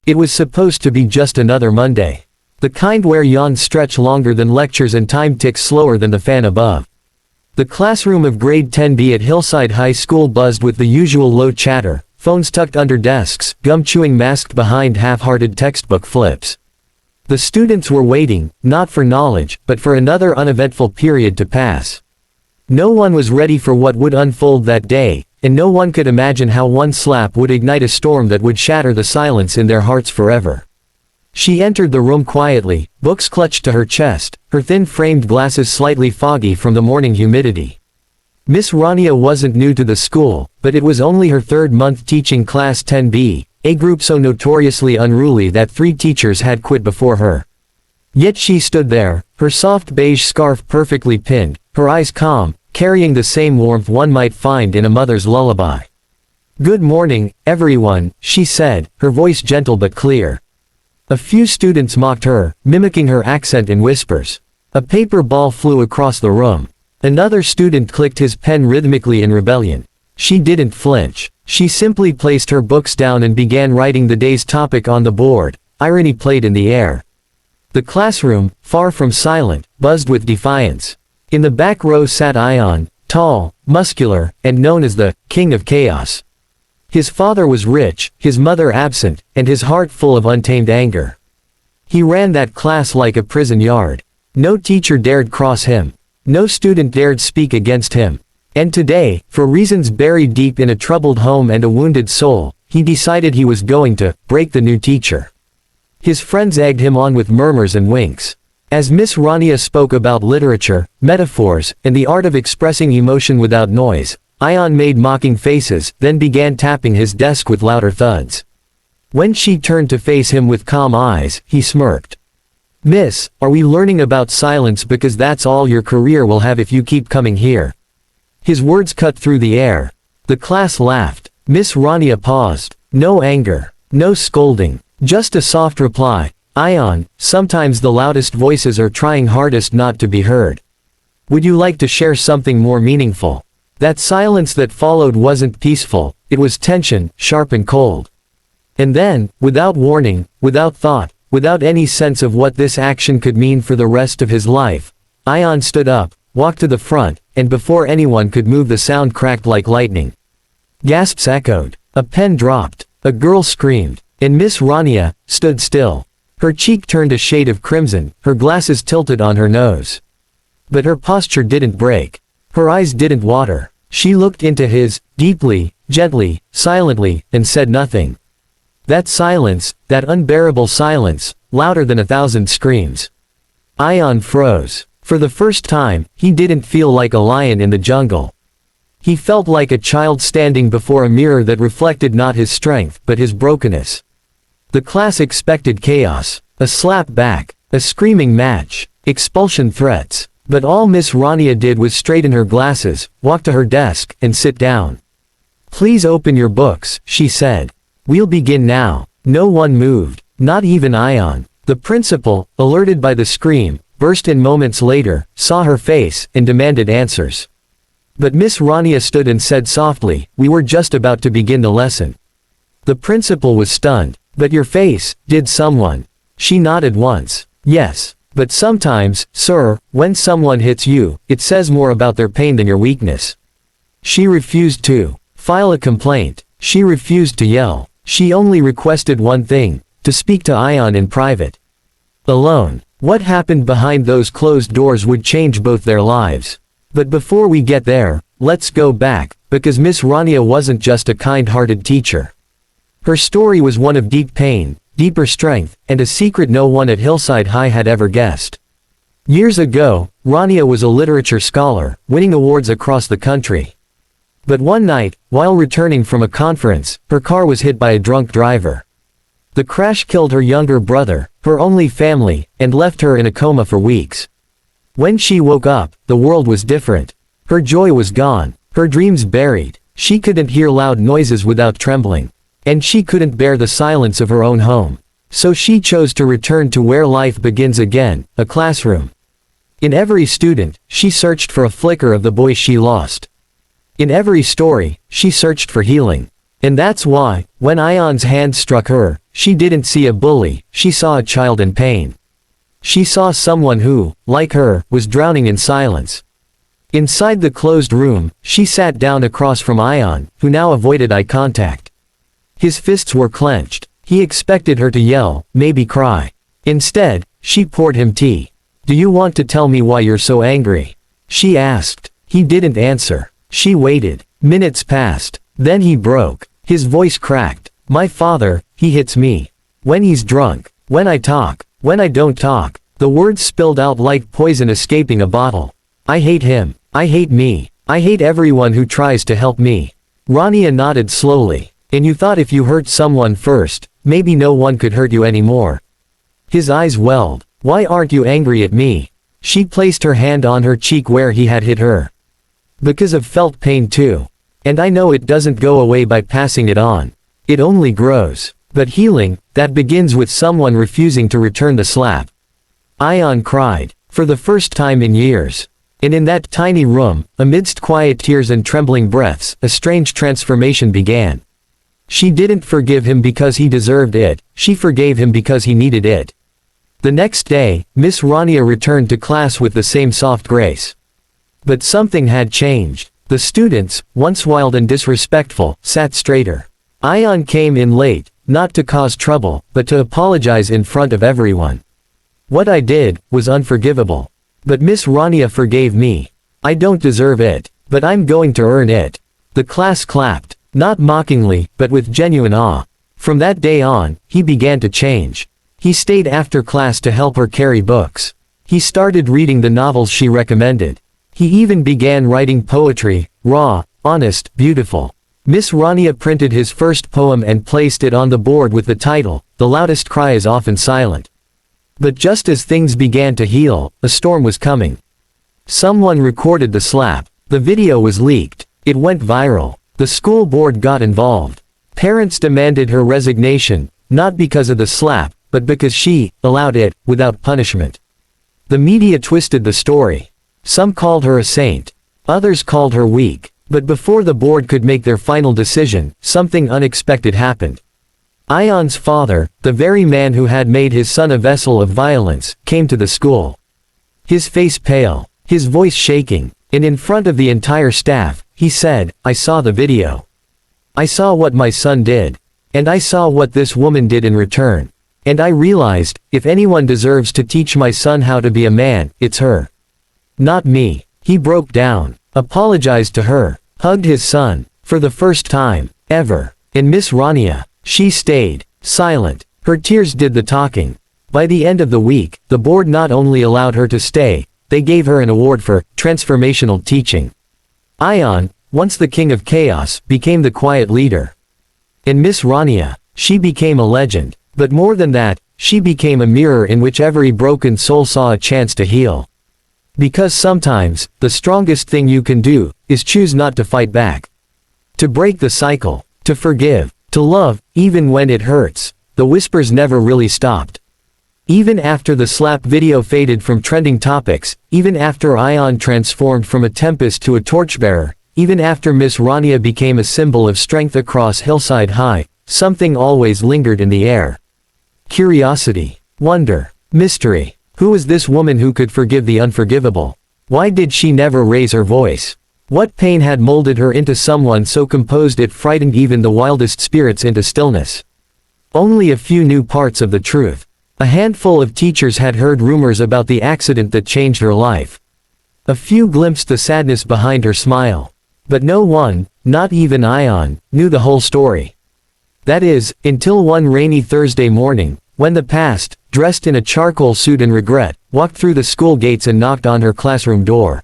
It was supposed to be just another Monday. The kind where yawns stretch longer than lectures and time ticks slower than the fan above. The classroom of grade 10B at Hillside High School buzzed with the usual low chatter, phones tucked under desks, gum chewing masked behind half-hearted textbook flips. The students were waiting, not for knowledge, but for another uneventful period to pass. No one was ready for what would unfold that day, and no one could imagine how one slap would ignite a storm that would shatter the silence in their hearts forever. She entered the room quietly, books clutched to her chest, her thin framed glasses slightly foggy from the morning humidity. Miss Aanya wasn't new to the school, but it was only her third month teaching Class 10B, a group so notoriously unruly that 3 teachers had quit before her. Yet she stood there, her soft beige scarf perfectly pinned, her eyes calm, carrying the same warmth one might find in a mother's lullaby. "Good morning, everyone," she said, her voice gentle but clear. A few students mocked her, mimicking her accent in whispers. A paper ball flew across the room. Another student clicked his pen rhythmically in rebellion. She didn't flinch. She simply placed her books down and began writing the day's topic on the board. Irony played in the air. The classroom, far from silent, buzzed with defiance. In the back row sat Aanya, tall, muscular, and known as the King of Chaos. His father was rich, his mother absent, and his heart full of untamed anger. He ran that class like a prison yard. No teacher dared cross him. No student dared speak against him. And today, for reasons buried deep in a troubled home and a wounded soul, he decided he was going to break the new teacher. His friends egged him on with murmurs and winks. As Miss Aanya spoke about literature, metaphors, and the art of expressing emotion without noise, Aanya made mocking faces, then began tapping his desk with louder thuds. When she turned to face him with calm eyes, he smirked. "Miss, are we learning about silence because that's all your career will have if you keep coming here?" His words cut through the air. The class laughed. Miss Aanya paused. No anger. No scolding. Just a soft reply. "Aanya, sometimes the loudest voices are trying hardest not to be heard. Would you like to share something more meaningful?" That silence that followed wasn't peaceful, it was tension, sharp and cold. And then, without warning, without thought, without any sense of what this action could mean for the rest of his life, Aanya stood up, walked to the front, and before anyone could move the sound cracked like lightning. Gasps echoed. A pen dropped. A girl screamed. And Miss Aanya stood still. Her cheek turned a shade of crimson, her glasses tilted on her nose. But her posture didn't break. Her eyes didn't water. She looked into his, deeply, gently, silently, and said nothing. That silence, that unbearable silence, louder than 1,000 screams. Aanya froze. For the first time, he didn't feel like a lion in the jungle. He felt like a child standing before a mirror that reflected not his strength, but his brokenness. The class expected chaos. A slap back. A screaming match. Expulsion threats. But all Miss Aanya did was straighten her glasses, walk to her desk, and sit down. "Please open your books," she said. "We'll begin now." No one moved. Not even Aanya. The principal, alerted by the scream, burst in moments later, saw her face, and demanded answers. But Miss Aanya stood and said softly, "We were just about to begin the lesson." The principal was stunned. "But your face, did someone?" She nodded once. "Yes. But sometimes, sir, when someone hits you, it says more about their pain than your weakness." She refused to file a complaint. She refused to yell. She only requested one thing, to speak to Aanya in private. Alone. What happened behind those closed doors would change both their lives. But before we get there, let's go back, because Miss Aanya wasn't just a kind-hearted teacher. Her story was one of deep pain, deeper strength, and a secret no one at Hillside High had ever guessed. Years ago, Aanya was a literature scholar, winning awards across the country. But one night, while returning from a conference, her car was hit by a drunk driver. The crash killed her younger brother, her only family, and left her in a coma for weeks. When she woke up, the world was different. Her joy was gone, her dreams buried. She couldn't hear loud noises without trembling. And she couldn't bear the silence of her own home. So she chose to return to where life begins again, a classroom. In every student, she searched for a flicker of the boy she lost. In every story, she searched for healing. And that's why, when Ayan's hand struck her, she didn't see a bully, she saw a child in pain. She saw someone who, like her, was drowning in silence. Inside the closed room, she sat down across from Ayan, who now avoided eye contact. His fists were clenched. He expected her to yell, maybe cry. Instead, she poured him tea. "Do you want to tell me why you're so angry?" she asked. He didn't answer. She waited. Minutes passed. Then he broke. His voice cracked. "My father, he hits me. When he's drunk. When I talk. When I don't talk." The words spilled out like poison escaping a bottle. "I hate him. I hate me. I hate everyone who tries to help me." Rania nodded slowly. "And you thought if you hurt someone first, maybe no one could hurt you anymore." His eyes welled. "Why aren't you angry at me?" She placed her hand on her cheek where he had hit her. "Because I've felt pain too. And I know it doesn't go away by passing it on. It only grows. But healing, that begins with someone refusing to return the slap." Ayan cried. For the first time in years. And in that tiny room, amidst quiet tears and trembling breaths, a strange transformation began. She didn't forgive him because he deserved it, she forgave him because he needed it. The next day, Miss Rania returned to class with the same soft grace. But something had changed. The students, once wild and disrespectful, sat straighter. Ayan came in late, not to cause trouble, but to apologize in front of everyone. "What I did was unforgivable. But Miss Rania forgave me. I don't deserve it, but I'm going to earn it." The class clapped. Not mockingly, but with genuine awe. From that day on, he began to change. He stayed after class to help her carry books. He started reading the novels she recommended. He even began writing poetry, raw, honest, beautiful. Miss Rania printed his first poem and placed it on the board with the title, "The Loudest Cry is Often Silent." But just as things began to heal, a storm was coming. Someone recorded the slap. The video was leaked. It went viral. The school board got involved. Parents demanded her resignation, not because of the slap, but because she allowed it, without punishment. The media twisted the story. Some called her a saint. Others called her weak. But before the board could make their final decision, something unexpected happened. Ayan's father, the very man who had made his son a vessel of violence, came to the school. His face pale, his voice shaking, and in front of the entire staff, he said, "I saw the video. I saw what my son did. And I saw what this woman did in return. And I realized, if anyone deserves to teach my son how to be a man, it's her. Not me." He broke down, apologized to her, hugged his son, for the first time, ever. And Miss Rania, she stayed silent. Her tears did the talking. By the end of the week, the board not only allowed her to stay, they gave her an award for transformational teaching. Ayan, once the king of chaos, became the quiet leader. And Miss Rania, she became a legend. But more than that, she became a mirror in which every broken soul saw a chance to heal. Because sometimes, the strongest thing you can do, is choose not to fight back. To break the cycle, to forgive, to love, even when it hurts. The whispers never really stopped. Even after the slap video faded from trending topics, even after Ayan transformed from a tempest to a torchbearer, even after Miss Rania became a symbol of strength across Hillside High, something always lingered in the air. Curiosity, wonder, mystery. Who was this woman who could forgive the unforgivable? Why did she never raise her voice? What pain had molded her into someone so composed it frightened even the wildest spirits into stillness? Only a few knew parts of the truth. A handful of teachers had heard rumors about the accident that changed her life. A few glimpsed the sadness behind her smile. But no one, not even Ayan, knew the whole story. That is, until one rainy Thursday morning, when the past, dressed in a charcoal suit and regret, walked through the school gates and knocked on her classroom door.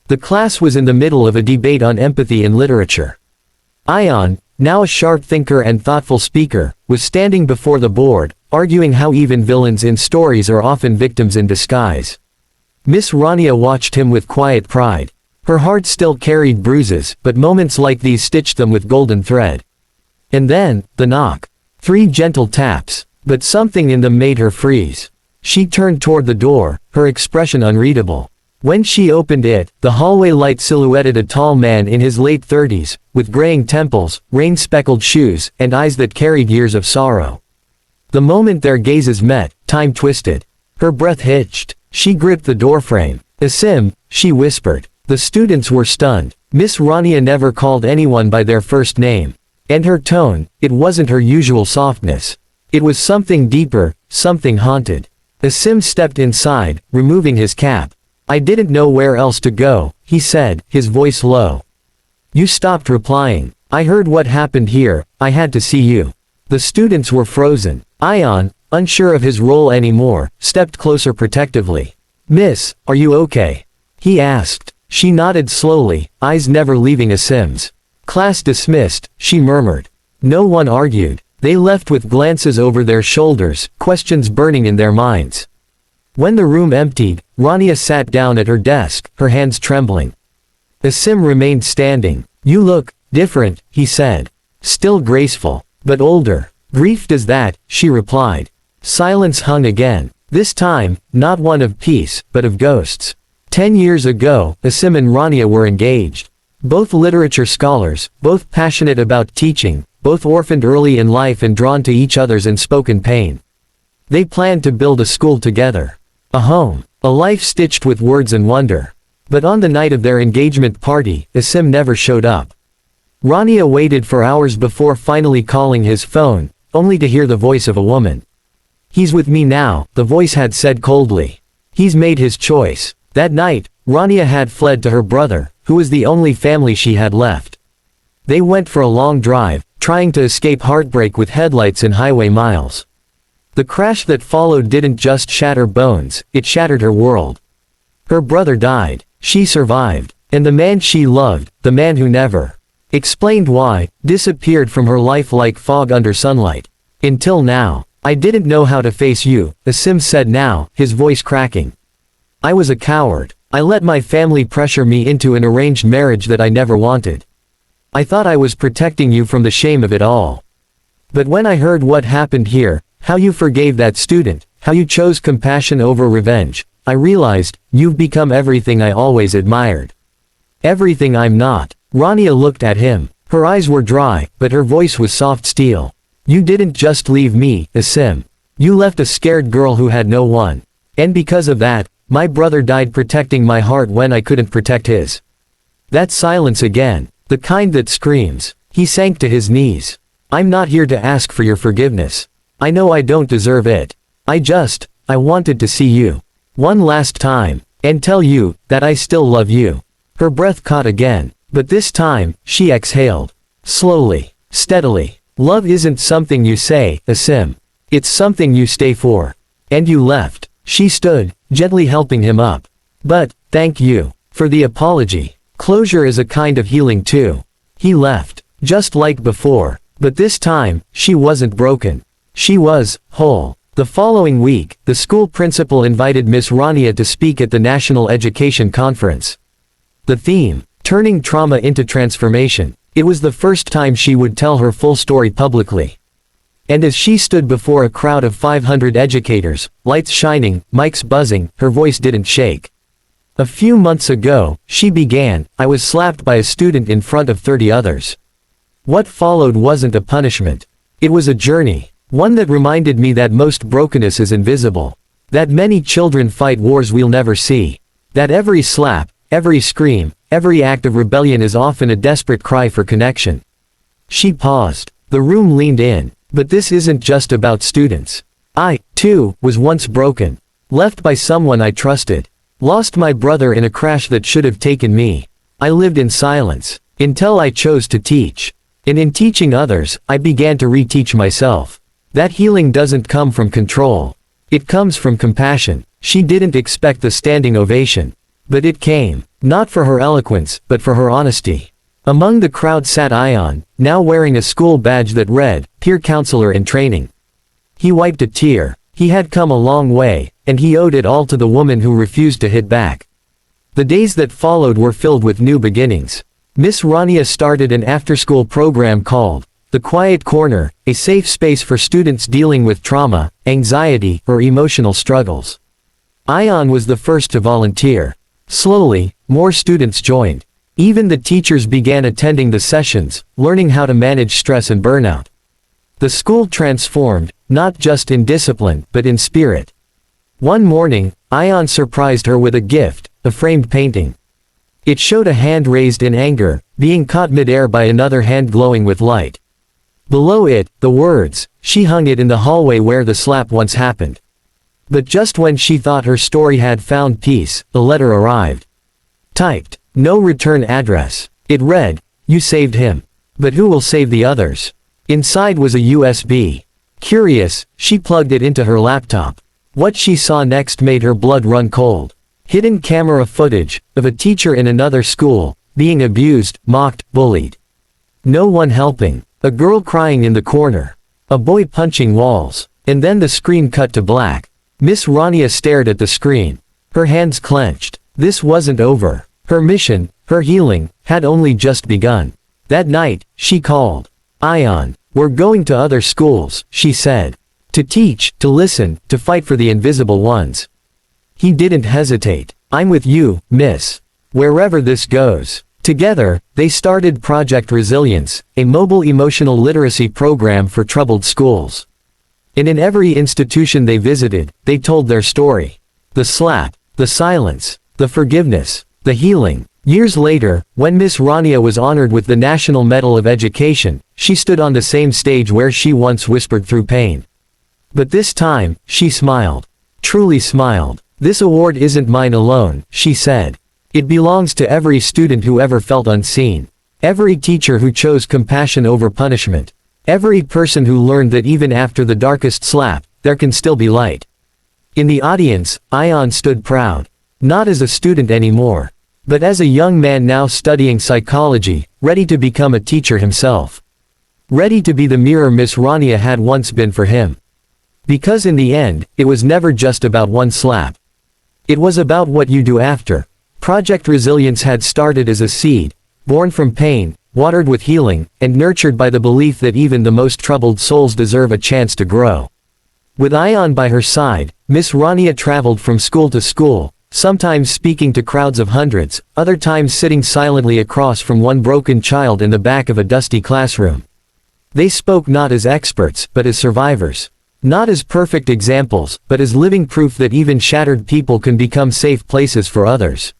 The class was in the middle of a debate on empathy in literature. Ayan, now a sharp thinker and thoughtful speaker, was standing before the board, arguing how even villains in stories are often victims in disguise. Miss Rania watched him with quiet pride. Her heart still carried bruises, but moments like these stitched them with golden thread. And then, the knock. 3 gentle taps, but something in them made her freeze. She turned toward the door, her expression unreadable. When she opened it, the hallway light silhouetted a tall man in his late 30s, with graying temples, rain-speckled shoes, and eyes that carried years of sorrow. The moment their gazes met, time twisted. Her breath hitched. She gripped the doorframe. "Asim," she whispered. The students were stunned. Miss Rania never called anyone by their first name. And her tone, it wasn't her usual softness. It was something deeper, something haunted. Asim stepped inside, removing his cap. "I didn't know where else to go," he said, his voice low. "You stopped replying. I heard what happened here, I had to see you." The students were frozen. Aanya, unsure of his role anymore, stepped closer protectively. "Miss, are you okay?" he asked. She nodded slowly, eyes never leaving Asim's. "Class dismissed," she murmured. No one argued. They left with glances over their shoulders, questions burning in their minds. When the room emptied, Rania sat down at her desk, her hands trembling. Asim remained standing. "You look different," he said. "Still graceful, but older." "Grief does that," she replied. Silence hung again. This time, not one of peace, but of ghosts. 10 years ago, Asim and Rania were engaged. Both literature scholars, both passionate about teaching, both orphaned early in life and drawn to each other's unspoken pain. They planned to build a school together. A home. A life stitched with words and wonder. But on the night of their engagement party, Asim never showed up. Rania waited for hours before finally calling his phone, only to hear the voice of a woman. "He's with me now," the voice had said coldly. "He's made his choice." That night, Rania had fled to her brother, who was the only family she had left. They went for a long drive, trying to escape heartbreak with headlights in highway miles. The crash that followed didn't just shatter bones, it shattered her world. Her brother died. She survived. And the man she loved, the man who never explained why, disappeared from her life like fog under sunlight. "Until now. I didn't know how to face you," Asim said now, his voice cracking. "I was a coward. I let my family pressure me into an arranged marriage that I never wanted. I thought I was protecting you from the shame of it all. But when I heard what happened here, how you forgave that student, how you chose compassion over revenge, I realized, you've become everything I always admired. Everything I'm not." Rania looked at him. Her eyes were dry, but her voice was soft steel. "You didn't just leave me, Asim. You left a scared girl who had no one. And because of that, my brother died protecting my heart when I couldn't protect his." That silence again. The kind that screams. He sank to his knees. "I'm not here to ask for your forgiveness. I know I don't deserve it. I wanted to see you. One last time. And tell you, that I still love you." Her breath caught again. But this time, she exhaled. Slowly. Steadily. "Love isn't something you say, Asim. It's something you stay for. And you left." She stood, gently helping him up. "But, thank you. For the apology. Closure is a kind of healing too." He left. Just like before. But this time, she wasn't broken. She was whole. The following week, the school principal invited Miss Rania to speak at the National Education Conference. The theme, turning trauma into transformation. It was the first time she would tell her full story publicly. And as she stood before a crowd of 500 educators, lights shining, mics buzzing, her voice didn't shake. "A few months ago," she began, "I was slapped by a student in front of 30 others. What followed wasn't a punishment. It was a journey. One that reminded me that most brokenness is invisible. That many children fight wars we'll never see. That every slap, every scream, every act of rebellion is often a desperate cry for connection." She paused. The room leaned in. "But this isn't just about students. I, too, was once broken. Left by someone I trusted. Lost my brother in a crash that should have taken me. I lived in silence. Until I chose to teach. And in teaching others, I began to reteach myself. That healing doesn't come from control. It comes from compassion." She didn't expect the standing ovation. But it came. Not for her eloquence, but for her honesty. Among the crowd sat Aanya, now wearing a school badge that read, "Peer Counselor in Training." He wiped a tear. He had come a long way, and he owed it all to the woman who refused to hit back. The days that followed were filled with new beginnings. Miss Rania started an after-school program called The Quiet Corner, a safe space for students dealing with trauma, anxiety, or emotional struggles. Aanya was the first to volunteer. Slowly, more students joined. Even the teachers began attending the sessions, learning how to manage stress and burnout. The school transformed, not just in discipline, but in spirit. One morning, Aanya surprised her with a gift, a framed painting. It showed a hand raised in anger, being caught mid-air by another hand glowing with light. Below it, the words, "She hung it in the hallway where the slap once happened." But just when she thought her story had found peace, the letter arrived. Typed, "No return address." It read, "You saved him. But who will save the others?" Inside was a USB. Curious, she plugged it into her laptop. What she saw next made her blood run cold. Hidden camera footage of a teacher in another school, being abused, mocked, bullied. No one helping. A girl crying in the corner. A boy punching walls. And then the screen cut to black. Miss Aanya stared at the screen. Her hands clenched. This wasn't over. Her mission, her healing, had only just begun. That night, she called. "Aanya, we're going to other schools," she said. "To teach, to listen, to fight for the invisible ones." He didn't hesitate. "I'm with you, miss. Wherever this goes." Together, they started Project Resilience, a mobile emotional literacy program for troubled schools. And in every institution they visited, they told their story. The slap, the silence, the forgiveness, the healing. Years later, when Miss Aanya was honored with the National Medal of Education, she stood on the same stage where she once whispered through pain. But this time, she smiled. Truly smiled. "This award isn't mine alone," she said. "It belongs to every student who ever felt unseen. Every teacher who chose compassion over punishment. Every person who learned that even after the darkest slap, there can still be light." In the audience, Aanya stood proud. Not as a student anymore, but as a young man now studying psychology, ready to become a teacher himself. Ready to be the mirror Miss Aanya had once been for him. Because in the end, it was never just about one slap. It was about what you do after. Project Resilience had started as a seed, born from pain, watered with healing, and nurtured by the belief that even the most troubled souls deserve a chance to grow. With Aanya by her side, Miss Aanya traveled from school to school, sometimes speaking to crowds of hundreds, other times sitting silently across from one broken child in the back of a dusty classroom. They spoke not as experts, but as survivors. Not as perfect examples, but as living proof that even shattered people can become safe places for others.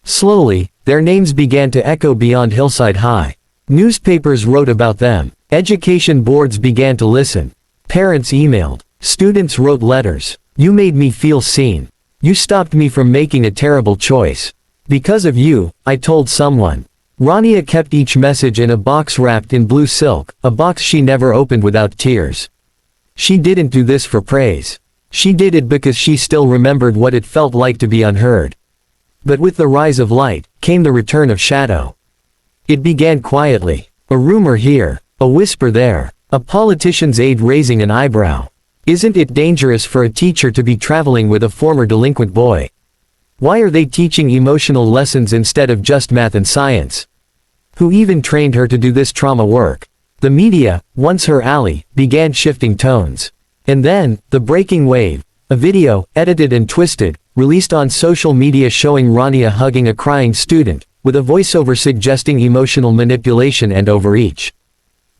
Slowly, their names began to echo beyond Hillside High. Newspapers wrote about them. Education boards began to listen. Parents emailed. Students wrote letters. "You made me feel seen. You stopped me from making a terrible choice. Because of you, I told someone." Aanya kept each message in a box wrapped in blue silk, a box she never opened without tears. She didn't do this for praise. She did it because she still remembered what it felt like to be unheard. But with the rise of light, came the return of shadow. It began quietly. A rumor here, a whisper there, a politician's aide raising an eyebrow. Isn't it dangerous for a teacher to be traveling with a former delinquent boy? Why are they teaching emotional lessons instead of just math and science? Who even trained her to do this trauma work? The media, once her ally, began shifting tones. And then, the breaking wave, a video, edited and twisted, released on social media showing Aanya hugging a crying student, with a voiceover suggesting emotional manipulation and overreach.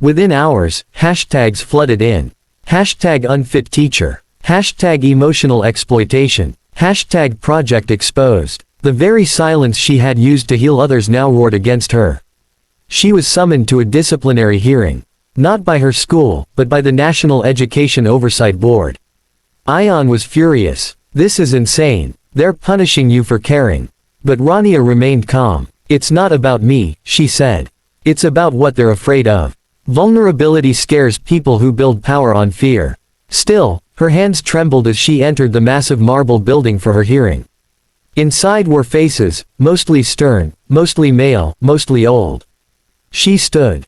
Within hours, hashtags flooded in. Hashtag unfit teacher. Hashtag emotional exploitation. Hashtag project exposed. The very silence she had used to heal others now roared against her. She was summoned to a disciplinary hearing. Not by her school, but by the National Education Oversight Board. Aanya was furious. "This is insane. They're punishing you for caring." But Aanya remained calm. "It's not about me," she said. "It's about what they're afraid of. Vulnerability scares people who build power on fear." Still, her hands trembled as she entered the massive marble building for her hearing. Inside were faces, mostly stern, mostly male, mostly old. She stood.